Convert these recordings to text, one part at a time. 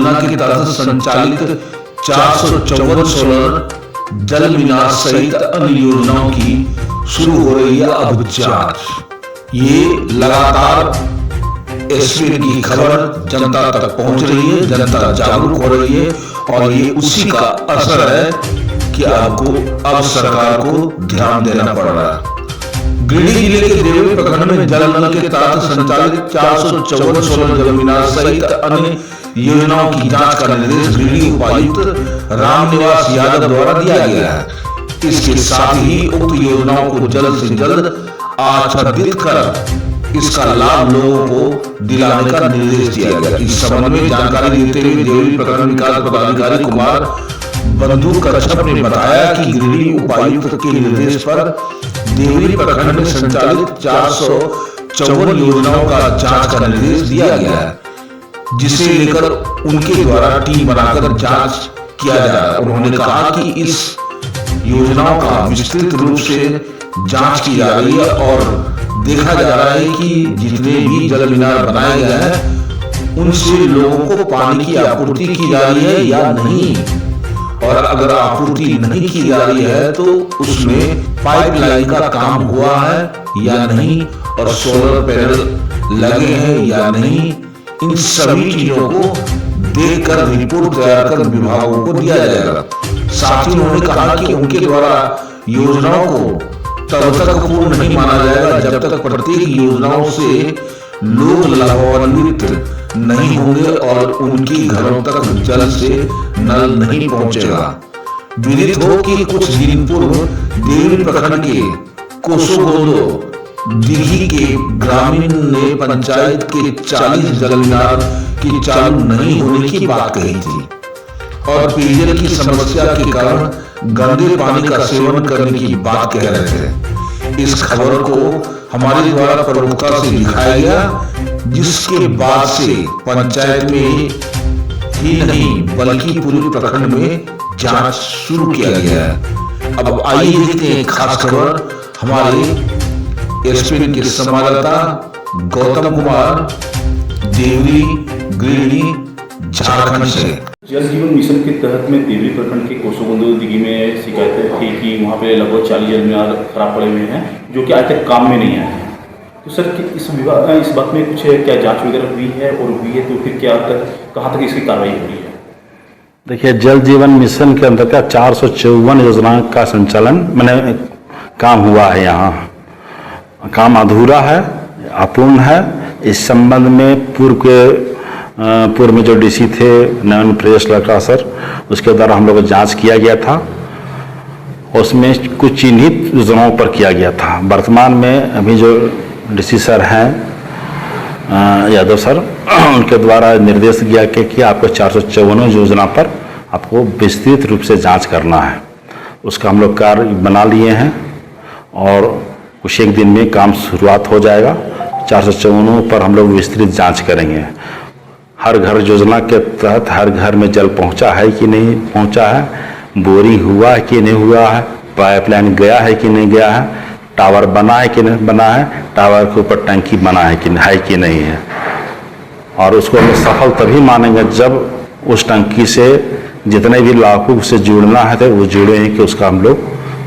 योजना के तहत संचालित 454 सोलर जल मीनार सहित अन्य योजनाओं की शुरू हो रही है अब जांच। ये लगातार एसपीएन की खबर जनता तक पहुंच रही है, जनता जागरूक हो रही है और ये उसी का असर है कि अब सरकार को ध्यान देना पड़ रहा है। गिरिडीह जिले के देवरी प्रखंड में जल नल के तहत संचालित 454 सोलर जल मीनार सहित अन्य योजनाओं की जांच का निर्देश गिरिडीह उपायुक्त रामनिवास यादव द्वारा दिया गया है। इसके साथ ही उक्त योजनाओं को जल्द से जल्द आच्छादित कर इसका लाभ लोगों को दिलाने का निर्देश दिया गया। इस संबंध में जानकारी देते हुए देवरी प्रखंड विकास पदाधिकारी कुमार बंधु कच्छप ने बताया कि गिरिडीह उपायुक्त के निर्देश पर देवरी प्रखंड में संचालित 454 योजनाओं का जांच का निर्देश दिया गया है, जिसे लेकर उनके द्वारा टीम बनाकर जांच किया जा रहा है। उन्होंने कहा कि इस योजनाओं का विस्तृत रूप से जांच की जा रही है और देखा जा रहा है कि जितने भी जल मीनार बनाए गए हैं उनसे लोगों को पानी की आपूर्ति की जा रही है या नहीं, और अगर आपूर्ति नहीं की जा रही है तो उसमें पाइपलाइन का काम हुआ है या नहीं और सोलर पैनल लगे हैं या नहीं, इन सभी चीजों को देखकर रिपोर्ट तैयार कर विभागों को दिया जाएगा। साथ ही उन्होंने कहा कि उनके द्वारा योजनाओं को तब तक पूर्ण नहीं माना जाएगा जब तक प्रत्येक योजनाओं से लोग लाभान्वित नहीं होंगे और उनकी घरों तक जल से नल नहीं पहुंचेगा। विदित हो कि कुछ दिन पूर्व देवरी प्रखंड के कोसोगोंदो दिघी के ग्रामीण ने पंचायत के 40 जल मीनार की चालू नहीं होने की बात कही थी और पेयजल की समस्या के कारण गंदे पानी का सेवन करने की बात कह रहे थे। इस खबर को हमारे द्वारा प्रमुखता से दिखाया गया, जिसके बाद से पंचायत में ही नहीं बल्कि पूरे प्रखंड में जांच शुरू किया गया है। अब आइए देखते हैं खास खबर हमारे एसपीएन के संवाददाता गौतम कुमार देवरी गिरिडीह झारखंड से। जल जीवन मिशन के तहत में देवरी प्रखंड के कोसोगोंदो दिघी में शिकायतें थी कि वहाँ पे लगभग 40 जल मीनार खराब पड़े हुए हैं जो कि आज तक काम में नहीं आए हैं। तो सर इस बात में कुछ क्या जांच वगैरह हुई है, और हुई है तो फिर कहाँ तक इसकी कार्रवाई हो रही है? देखिए, जल जीवन मिशन के अंतर्गत 454 योजनाओं का संचालन मैंने काम हुआ है। यहाँ काम अधूरा है, अपूर्ण है। इस संबंध में पूर्व में जो डीसी थे नयन प्रेस लड़का सर, उसके द्वारा हम लोग को जांच किया गया था। उसमें कुछ चिन्हित योजनाओं पर किया गया था। वर्तमान में अभी जो डीसी सर हैं यादव सर, उनके द्वारा निर्देश दिया कि आपको 454 योजना पर आपको विस्तृत रूप से जांच करना है। उसका हम लोग कार्य बना लिए हैं और कुछ एक दिन में काम शुरुआत हो जाएगा। 454 पर हम लोग विस्तृत जांच करेंगे। हर घर योजना के तहत हर घर में जल पहुंचा है कि नहीं पहुंचा है, बोरिंग हुआ है कि नहीं हुआ है, पाइपलाइन गया है कि नहीं गया है, टावर बना है कि नहीं बना है, टावर के ऊपर टंकी बना है कि नहीं है। और उसको हम सफल तभी मानेंगे जब उस टंकी से जितने भी लाभुक से जुड़ना है तो वो जुड़े हैं कि उसका हम लोग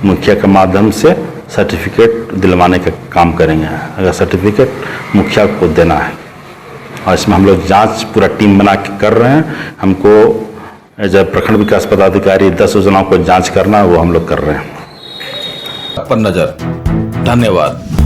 मुखिया के माध्यम से सर्टिफिकेट दिलवाने का काम करेंगे। अगर सर्टिफिकेट मुखिया को देना है, और इसमें हम लोग जांच पूरा टीम बना के कर रहे हैं। हमको जब प्रखंड विकास पदाधिकारी 10 योजनाओं को जांच करना है वो हम लोग कर रहे हैं। पर नजर। धन्यवाद।